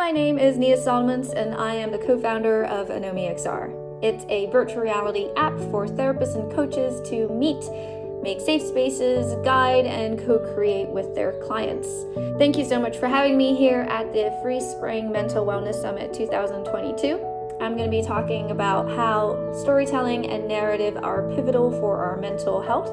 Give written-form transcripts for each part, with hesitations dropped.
my name is Salomons, and I am the co-founder of AnomieXR. It's a virtual reality app for therapists and coaches to meet, make safe spaces, guide, and co-create with their clients. Thank you so much for having me here at the FreeSpring Mental Wellness Summit 2022. I'm going to be talking about how storytelling and narrative are pivotal for our mental health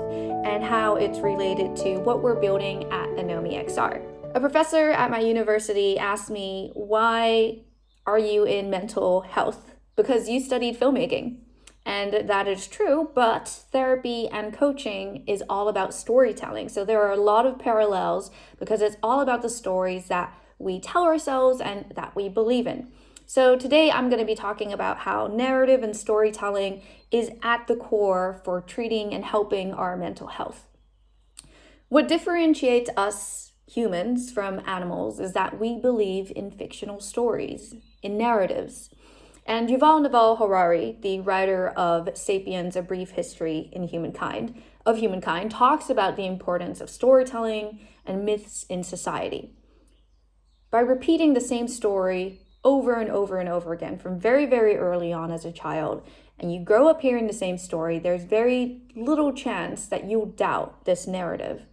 and how it's related to what we're building at AnomieXR. A professor at my university asked me, why are you in mental health? Because you studied filmmaking. And that is true, but therapy and coaching is all about storytelling. So there are a lot of parallels because it's all about the stories that we tell ourselves and that we believe in. So today I'm going to be talking about how narrative and storytelling is at the core for treating and helping our mental health. What differentiates us humans from animals is that we believe in fictional stories, in narratives. And Yuval Noah Harari, the writer of *Sapiens: A Brief History of Humankind, talks about the importance of storytelling and myths in society. By repeating the same story over and over and over again from very, very early on as a child, and you grow up hearing the same story, there's very little chance that you'll doubt this narrative.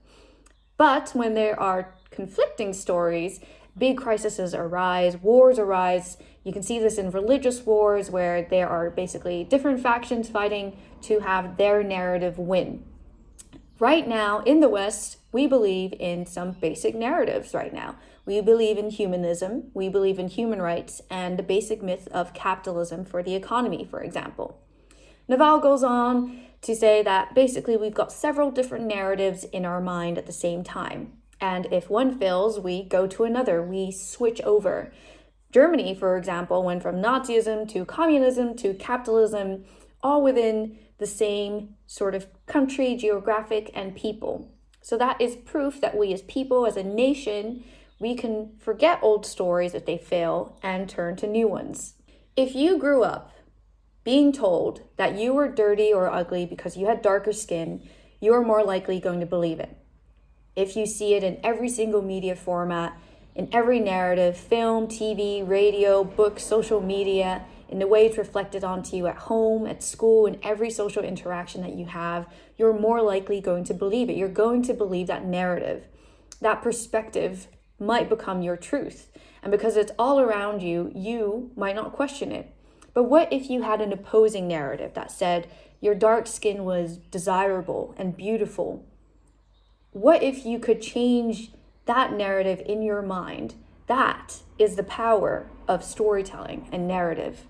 But when there are conflicting stories, big crises arise, wars arise. You can see this in religious wars where there are basically different factions fighting to have their narrative win. Right now in the West, we believe in some basic narratives right now. We believe in humanism, we believe in human rights, and the basic myth of capitalism for the economy, for example. Naval goes on to say that basically we've got several different narratives in our mind at the same time. And if one fails, we go to another, we switch over. Germany, for example, went from Nazism to communism to capitalism, all within the same sort of country, geographic, and people. So that is proof that we as people, as a nation, we can forget old stories if they fail and turn to new ones. If you grew up being told that you were dirty or ugly because you had darker skin, you are more likely going to believe it. If you see it in every single media format, in every narrative, film, TV, radio, book, social media, in the way it's reflected onto you at home, at school, in every social interaction that you have, you're more likely going to believe it. You're going to believe that narrative. That perspective might become your truth. And because it's all around you, you might not question it. But what if you had an opposing narrative that said your dark skin was desirable and beautiful? What if you could change that narrative in your mind? That is the power of storytelling and narrative.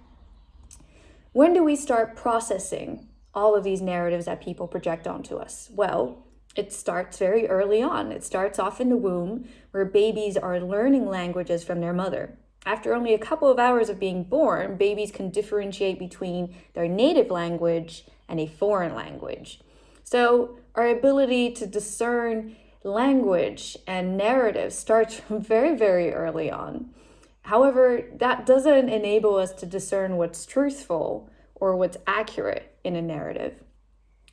When do we start processing all of these narratives that people project onto us? Well, it starts very early on. It starts off in the womb, where babies are learning languages from their mother. After only a couple of hours of being born, babies can differentiate between their native language and a foreign language. So our ability to discern language and narrative starts from very, very early on. However, that doesn't enable us to discern what's truthful or what's accurate in a narrative.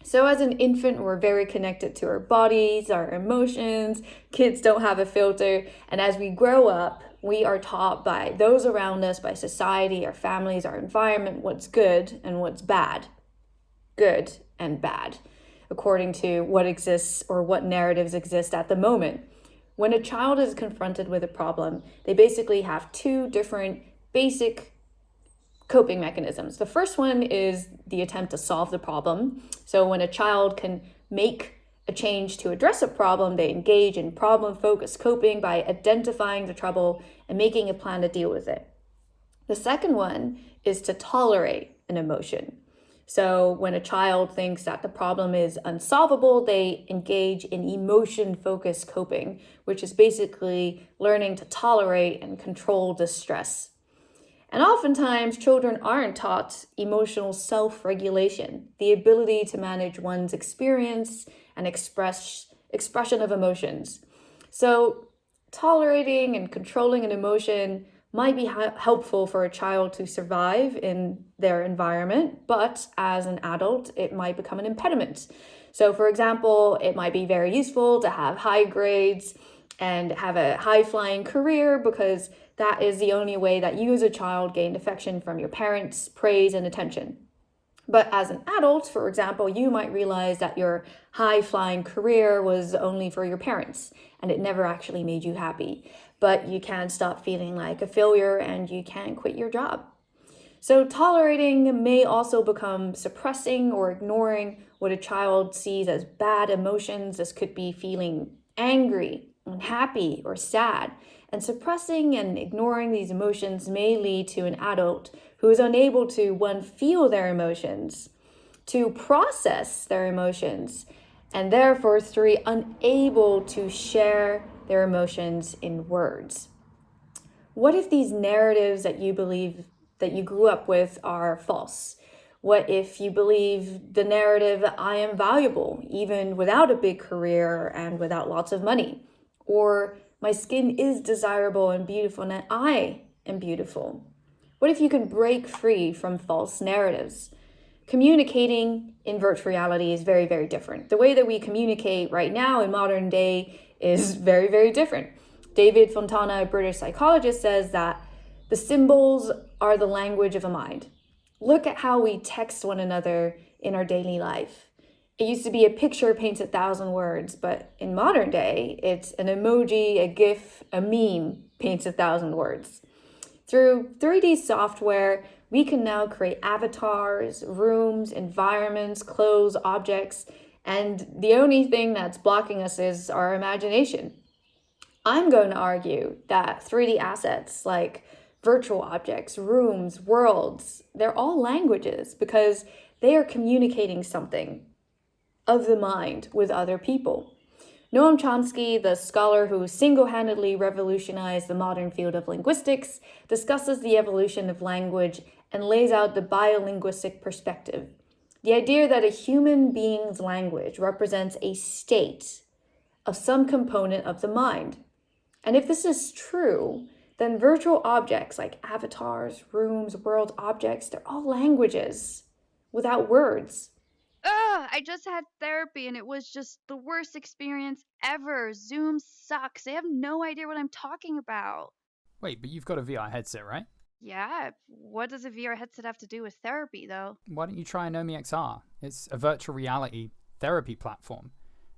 So as an infant, we're very connected to our bodies, our emotions. Kids don't have a filter. And as we grow up, we are taught by those around us, by society, our families, our environment, what's good and what's bad. Good and bad, according to what exists or what narratives exist at the moment. When a child is confronted with a problem, they basically have two different basic coping mechanisms. The first one is the attempt to solve the problem. So when a child can make a change to address a problem, they engage in problem-focused coping by identifying the trouble and making a plan to deal with it. The second one is to tolerate an emotion. So when a child thinks that the problem is unsolvable, they engage in emotion-focused coping, which is basically learning to tolerate and control distress. And oftentimes, children aren't taught emotional self-regulation, the ability to manage one's experience and expression of emotions. So tolerating and controlling an emotion might be helpful for a child to survive in their environment, but as an adult, it might become an impediment. So for example, it might be very useful to have high grades and have a high-flying career because that is the only way that you as a child gained affection from your parents, praise, and attention. But as an adult, for example, you might realize that your high-flying career was only for your parents and it never actually made you happy. But you can't stop feeling like a failure and you can't quit your job. So tolerating may also become suppressing or ignoring what a child sees as bad emotions. This could be feeling angry, unhappy, or sad. And suppressing and ignoring these emotions may lead to an adult who is unable to, one, feel their emotions, two, process their emotions, and therefore, three, unable to share their emotions in words. What if these narratives that you believe that you grew up with are false? What if you believe the narrative that I am valuable, even without a big career and without lots of money? Or my skin is desirable and beautiful and I am beautiful? What if you can break free from false narratives? Communicating in virtual reality is very, very different. The way that we communicate right now in modern day is very, very different. David Fontana, a British psychologist, says that the symbols are the language of a mind. Look at how we text one another in our daily life. It used to be a picture paints 1,000 words, but in modern day, it's an emoji, a GIF, a meme paints 1,000 words. Through 3D software, we can now create avatars, rooms, environments, clothes, objects, and the only thing that's blocking us is our imagination. I'm going to argue that 3D assets like virtual objects, rooms, worlds, they're all languages because they are communicating something of the mind with other people. Noam Chomsky, the scholar who single-handedly revolutionized the modern field of linguistics, discusses the evolution of language and lays out the biolinguistic perspective. The idea that a human being's language represents a state of some component of the mind. And if this is true, then virtual objects like avatars, rooms, world objects, they're all languages without words. Ugh, I just had therapy and it was just the worst experience ever. Zoom sucks. They have no idea what I'm talking about. Wait, but you've got a VR headset, right? Yeah, what does a VR headset have to do with therapy, though? Why don't you try AnomieXR? It's a virtual reality therapy platform.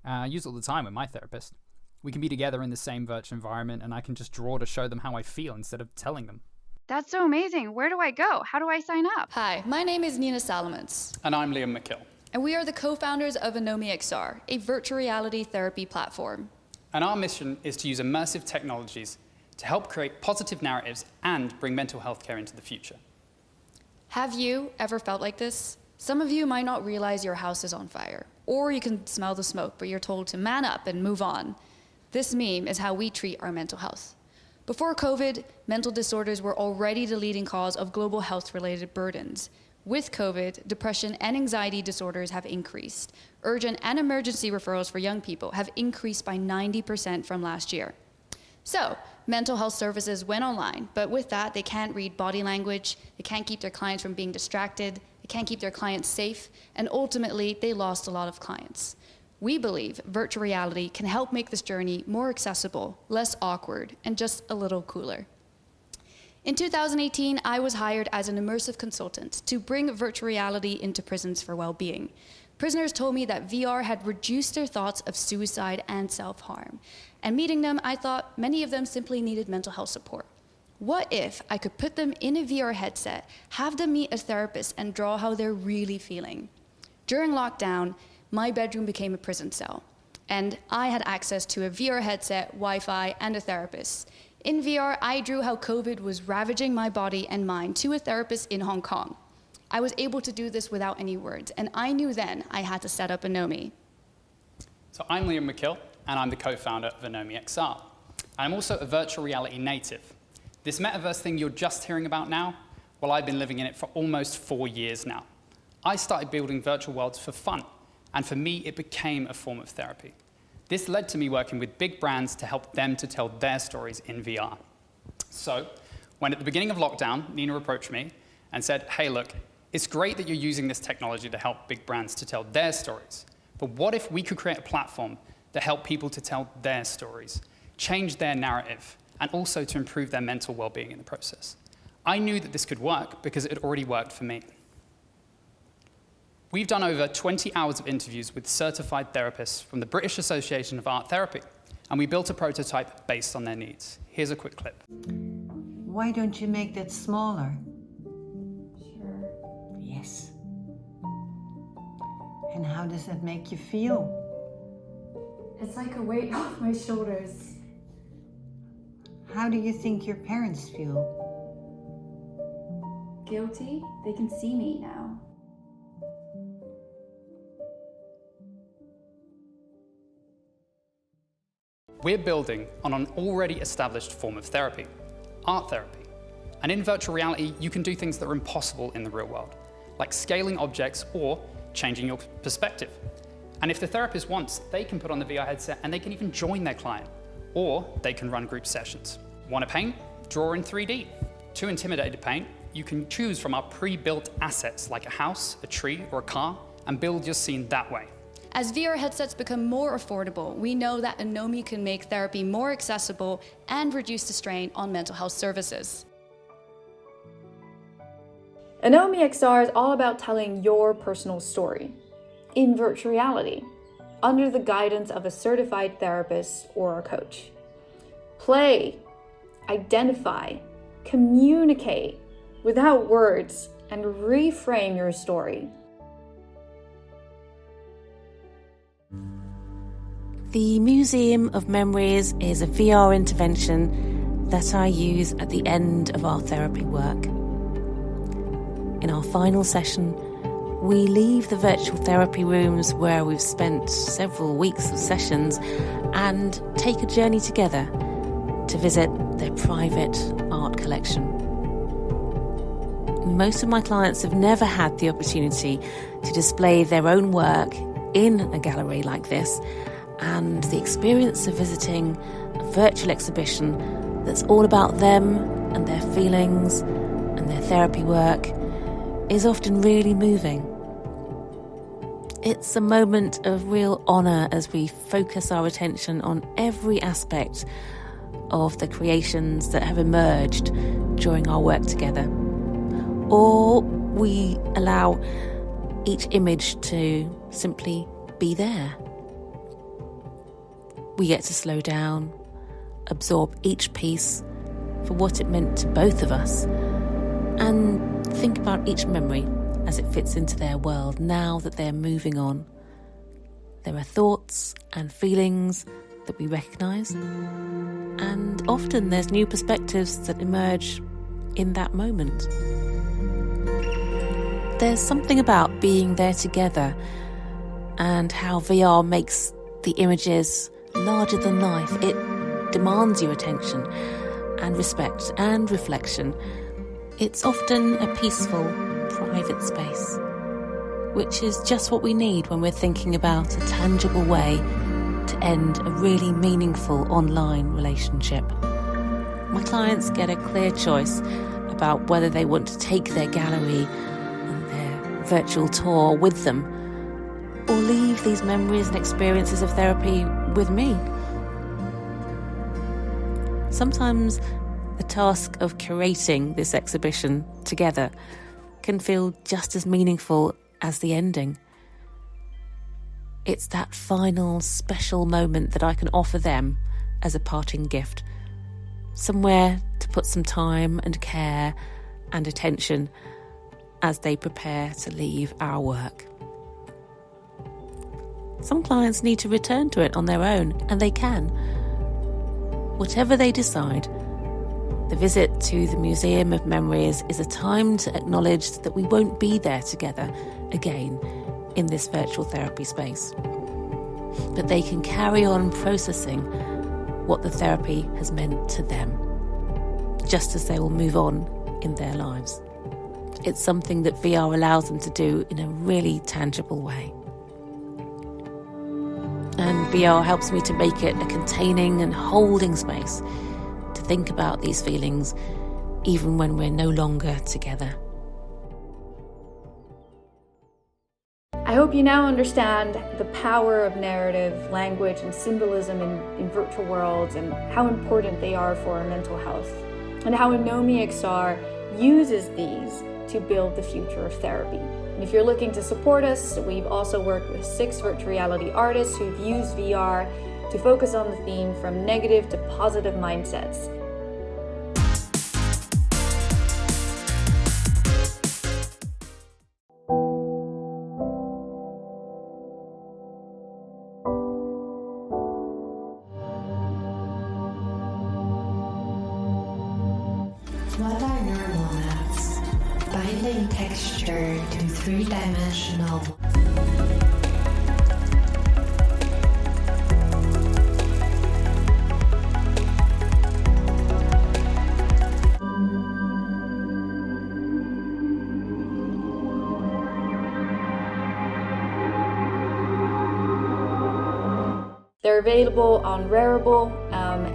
I use it all the time with my therapist. We can be together in the same virtual environment and I can just draw to show them how I feel instead of telling them. That's so amazing. Where do I go? How do I sign up? Hi, my name is Nina Salomons, And I'm Liam McKill. and we are the co-founders of AnomieXR, a virtual reality therapy platform. And our mission is to use immersive technologies to help create positive narratives and bring mental health care into the future. Have you ever felt like this? Some of you might not realize your house is on fire, or you can smell the smoke, but you're told to man up and move on. This meme is how we treat our mental health. Before COVID, mental disorders were already the leading cause of global health-related burdens. With COVID, depression and anxiety disorders have increased. Urgent and emergency referrals for young people have increased by 90% from last year. So, mental health services went online, but with that, they can't read body language, they can't keep their clients from being distracted, they can't keep their clients safe, and ultimately, they lost a lot of clients. We believe virtual reality can help make this journey more accessible, less awkward, and just a little cooler. In 2018, I was hired as an immersive consultant to bring virtual reality into prisons for well-being. Prisoners told me that VR had reduced their thoughts of suicide and self-harm. And meeting them, I thought many of them simply needed mental health support. What if I could put them in a VR headset, have them meet a therapist, and draw how they're really feeling? During lockdown, my bedroom became a prison cell, and I had access to a VR headset, Wi-Fi, and a therapist. In VR, I drew how COVID was ravaging my body and mind to a therapist in Hong Kong. I was able to do this without any words, and I knew then I had to set up Anomie. So I'm Liam McKill, and I'm the co-founder of AnomieXR. I'm also a virtual reality native. This metaverse thing you're just hearing about now, well, I've been living in it for almost 4 years now. I started building virtual worlds for fun, and for me, it became a form of therapy. This led to me working with big brands to help them to tell their stories in VR. So, when at the beginning of lockdown, Nina approached me and said, hey, look, it's great that you're using this technology to help big brands to tell their stories, but what if we could create a platform that helped people to tell their stories? change their narrative, and also to improve their mental well-being in the process. I knew that this could work because it had already worked for me. We've done over 20 hours of interviews with certified therapists from the British Association of Art Therapy, and we built a prototype based on their needs. Here's a quick clip. Why don't you make that smaller? Sure. Yes. And how does that make you feel? It's like a weight off my shoulders. How do you think your parents feel? Guilty? They can see me now. We're building on an already established form of therapy, art therapy. And in virtual reality, you can do things that are impossible in the real world, like scaling objects or changing your perspective. And if the therapist wants, they can put on the VR headset and they can even join their client, or they can run group sessions. Want to paint? Draw in 3D. Too intimidated to paint? You can choose from our pre-built assets like a house, a tree, or a car, and build your scene that way. As VR headsets become more affordable, we know that Anomie can make therapy more accessible and reduce the strain on mental health services. AnomieXR is all about telling your personal story in virtual reality, under the guidance of a certified therapist or a coach. Play, identify, communicate without words, and reframe your story. The Museum of Memories is a VR intervention that I use at the end of our therapy work. In our final session, we leave the virtual therapy rooms where we've spent several weeks of sessions and take a journey together to visit their private art collection. Most of my clients have never had the opportunity to display their own work in a gallery like this, and the experience of visiting a virtual exhibition that's all about them and their feelings and their therapy work is often really moving. It's a moment of real honour as we focus our attention on every aspect of the creations that have emerged during our work together. Or we allow each image to simply be there. We get to slow down, absorb each piece for what it meant to both of us, and think about each memory as it fits into their world now that they're moving on. There are thoughts and feelings that we recognise, and often there's new perspectives that emerge in that moment. There's something about being there together and how VR makes the images larger than life. It demands your attention and respect and reflection. It's often a peaceful, private space, which is just what we need when we're thinking about a tangible way to end a really meaningful online relationship. My clients get a clear choice about whether they want to take their gallery and their virtual tour with them, or leave these memories and experiences of therapy with me. Sometimes the task of curating this exhibition together can feel just as meaningful as the ending. It's that final special moment that I can offer them as a parting gift. Somewhere to put some time and care and attention as they prepare to leave our work. Some clients need to return to it on their own, and they can. Whatever they decide, the visit to the Museum of Memories is a time to acknowledge that we won't be there together again in this virtual therapy space. But they can carry on processing what the therapy has meant to them, just as they will move on in their lives. It's something that VR allows them to do in a really tangible way. And VR helps me to make it a containing and holding space to think about these feelings even when we're no longer together. I hope you now understand the power of narrative, language, and symbolism in virtual worlds and how important they are for our mental health, and how AnomieXR uses these to build the future of therapy. And if you're looking to support us, we've also worked with 6 virtual reality artists who've used VR to focus on the theme from negative to positive mindsets. What are neural maps? Binding texture to 3-dimensional. They're available on Rarible,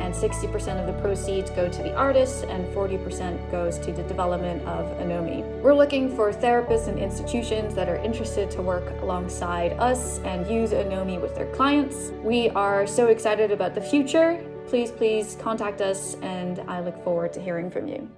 and 60% of the proceeds go to the artists and 40% goes to the development of Anomie. We're looking for therapists and institutions that are interested to work alongside us and use Anomie with their clients. We are so excited about the future. Please contact us, and I look forward to hearing from you.